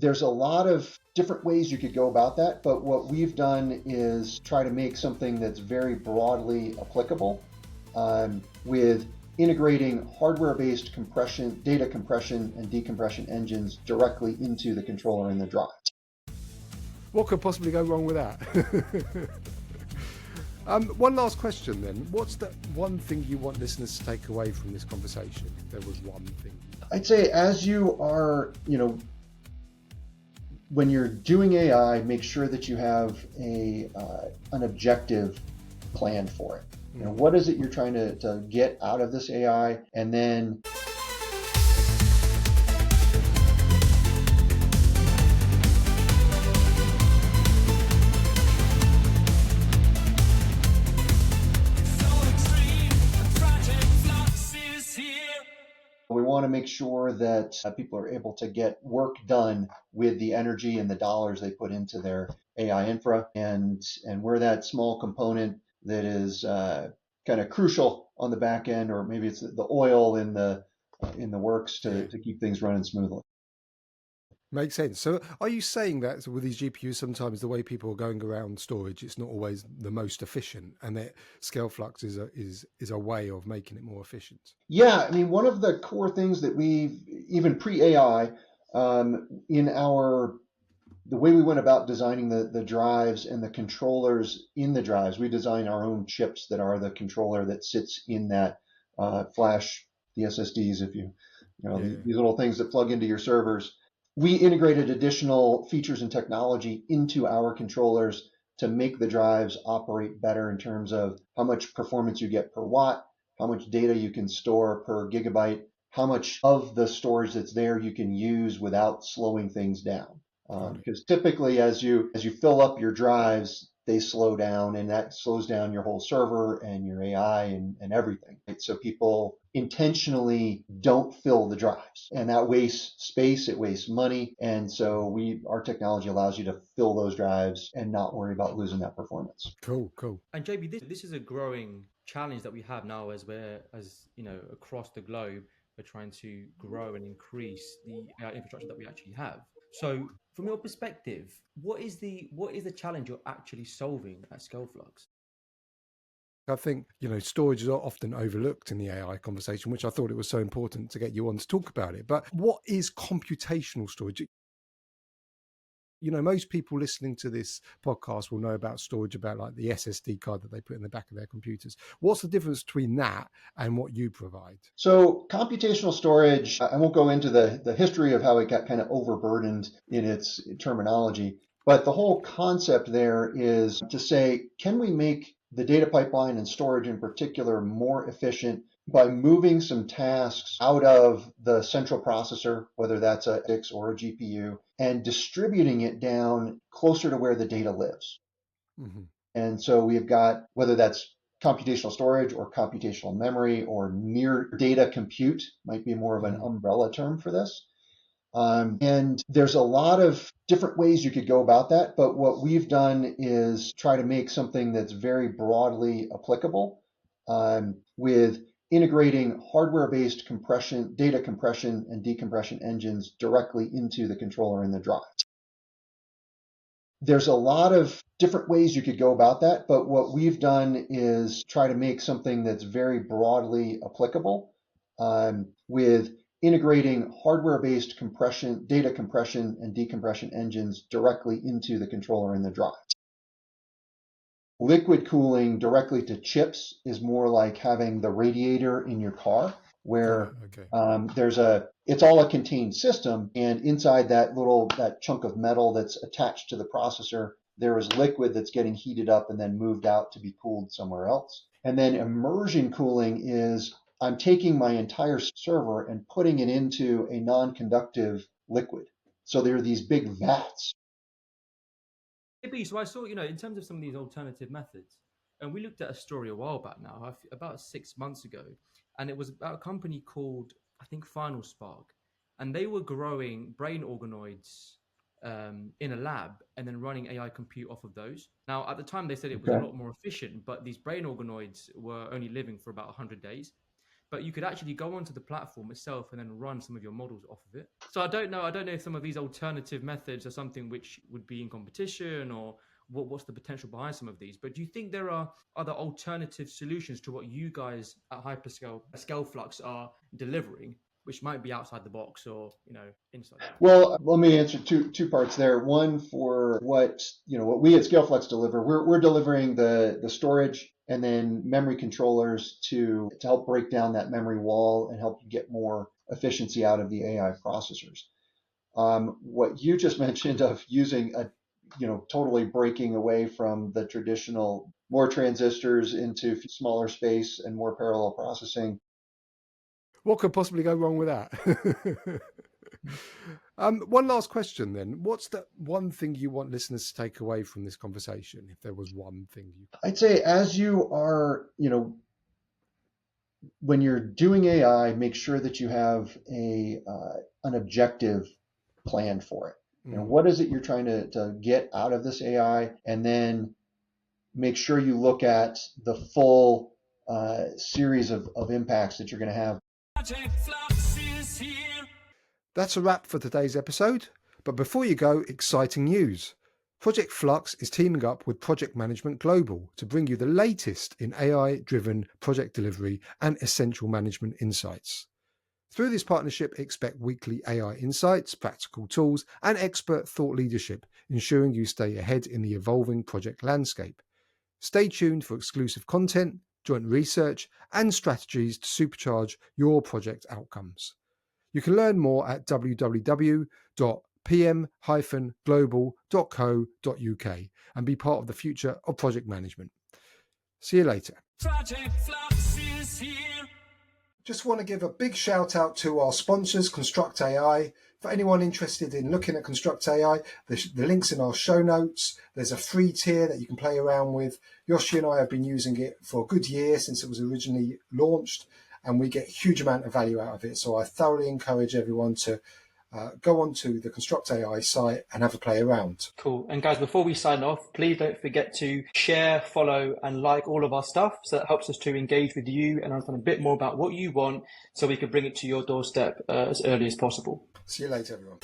There's a lot of different ways you could go about that, but what we've done is try to make something that's very broadly applicable with integrating hardware-based compression, data compression and decompression engines directly into the controller and the drive. What could possibly go wrong with that? One last question then. What's the one thing you want listeners to take away from this conversation? If there was one thing. I'd say as you are, when you're doing AI, make sure that you have an objective plan for it. What is it you're trying to get out of this AI? And then we want to make sure that people are able to get work done with the energy and the dollars they put into their AI infra, and we're that small component that is kind of crucial on the back end, or maybe it's the oil in the works to keep things running smoothly. Makes sense. So are you saying that with these GPUs, sometimes the way people are going around storage, it's not always the most efficient, and that ScaleFlux is a way of making it more efficient? Yeah, I mean, one of the core things that we've, even pre-AI, the way we went about designing the drives and the controllers in the drives, we design our own chips that are the controller that sits in that flash, the SSDs, these little things that plug into your servers. We integrated additional features and technology into our controllers to make the drives operate better in terms of how much performance you get per watt, how much data you can store per gigabyte, how much of the storage that's there you can use without slowing things down. Because typically as you fill up your drives, they slow down, and that slows down your whole server and your AI and everything. Right? So people intentionally don't fill the drives, and that wastes space, it wastes money. And so our technology allows you to fill those drives and not worry about losing that performance. Cool. And JB, this is a growing challenge that we have now as across the globe, we're trying to grow and increase the AI infrastructure that we actually have. So from your perspective, what is the challenge you're actually solving at ScaleFlux? I think, storage is often overlooked in the AI conversation, which I thought it was so important to get you on to talk about it. But what is computational storage? Most people listening to this podcast will know about storage, about like the SSD card that they put in the back of their computers. What's the difference between that and what you provide? So computational storage, I won't go into the history of how it got kind of overburdened in its terminology, but the whole concept there is to say, can we make the data pipeline and storage in particular more efficient by moving some tasks out of the central processor, whether that's a DIX or a GPU, and distributing it down closer to where the data lives. Mm-hmm. And so we've got, whether that's computational storage or computational memory or near data compute, might be more of an umbrella term for this. And there's a lot of different ways you could go about that, but what we've done is try to make something that's very broadly applicable with integrating hardware-based compression, data compression and decompression engines directly into the controller and the drive. There's a lot of different ways you could go about that, but what we've done is try to make something that's very broadly applicable with integrating hardware-based compression, data compression and decompression engines directly into the controller and the drive. Liquid cooling directly to chips is more like having the radiator in your car, where it's all a contained system, and inside that chunk of metal that's attached to the processor, there is liquid that's getting heated up and then moved out to be cooled somewhere else. And then immersion cooling is I'm taking my entire server and putting it into a non-conductive liquid. So there are these big vats. So I saw, in terms of some of these alternative methods, and we looked at a story a while back now, about 6 months ago, and it was about a company called, I think, Final Spark, and they were growing brain organoids in a lab and then running AI compute off of those. Now, at the time, they said it was a lot more efficient, but these brain organoids were only living for about 100 days. but you could actually go onto the platform itself and then run some of your models off of it. So I don't know if some of these alternative methods are something which would be in competition, or what's the potential behind some of these. But do you think there are other alternative solutions to what you guys at Hyperscale, ScaleFlux, are delivering, which might be outside the box or, inside? Well, let me answer two parts there. One, for what we at ScaleFlux deliver, we're delivering the storage and then memory controllers to help break down that memory wall and help you get more efficiency out of the AI processors. What you just mentioned of using totally breaking away from the traditional more transistors into smaller space and more parallel processing. What could possibly go wrong with that? One last question then. What's the one thing you want listeners to take away from this conversation? If there was one thing I'd say, as you are, when you're doing AI, make sure that you have an objective plan for it. What is it you're trying to get out of this AI? And then make sure you look at the full series of impacts that you're going to have. That's a wrap for today's episode. But before you go, exciting news. Project Flux is teaming up with Project Management Global to bring you the latest in AI-driven project delivery and essential management insights. Through this partnership, expect weekly AI insights, practical tools, and expert thought leadership, ensuring you stay ahead in the evolving project landscape. Stay tuned for exclusive content, joint research, and strategies to supercharge your project outcomes. You can learn more at www.pm-global.co.uk and be part of the future of project management. See you later. Project Flux is here. Just want to give a big shout out to our sponsors, Construct AI. For anyone interested in looking at Construct AI, the link's in our show notes. There's a free tier that you can play around with. Yoshi and I have been using it for a good year since it was originally launched, and we get a huge amount of value out of it. So I thoroughly encourage everyone to go onto the Construct AI site and have a play around. Cool. And guys, before we sign off, please don't forget to share, follow, and like all of our stuff. So that helps us to engage with you and understand a bit more about what you want, so we can bring it to your doorstep as early as possible. See you later, everyone.